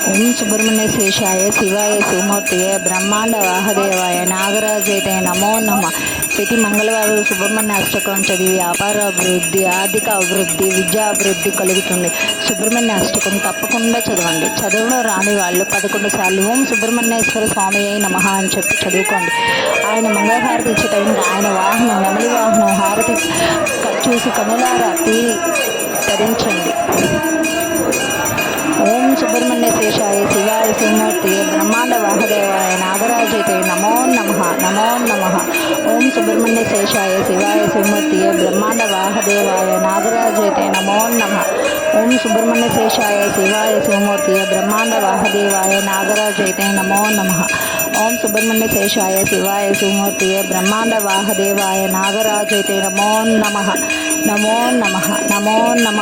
ఓం సుబ్రహ్మణ్యేశాయ శివాయ శివమూర్తియే బ్రహ్మాండ వాహదేవాయ నాగరాజైతే నమో నమ. ప్రతి మంగళవారం సుబ్రహ్మణ్య అష్టకం చదివి వ్యాపార అభివృద్ధి, ఆర్థిక అభివృద్ధి, విద్యా అభివృద్ధి కలుగుతుంది. సుబ్రహ్మణ్య అష్టకం తప్పకుండా చదవండి. చదవడం రాని వాళ్ళు 11 సార్లు ఓం సుబ్రహ్మణ్యేశ్వర స్వామి అయి నమ అని చెప్పి చదువుకోండి. ఆయన మంగళహారతి ఇచ్చే టైంకి ఆయన వాహనం, నెమలి వాహనం హారతి చూసి కనులారా తరించండి. ఓం సుబ్రహ్మణ్యేశాయ శివాయ శివమూర్తియే బ్రహ్మాండ వాహదేవాయ నాగరాజైతే నమో నమ నమో నమ. ఓం సుబ్రహ్మణ్యేశాయ శివాయ శివమూర్తియే బ్రహ్మాండ వాహదేవాయ నాగరాజైతే నమో నమ. ఓం సుబ్రహ్మణ్యేశాయ శివాయ శివమూర్తియే బ్రహ్మాండ వాహదేవాయ నాగరాజైతే నమో నమ. ఓం సుబ్రహ్మణ్యేశాయ శివాయ శివమూర్తియే బ్రహ్మాండ వాహదేవాయ నాగరాజైతే నమో నమ నమో నమ నమో నమ.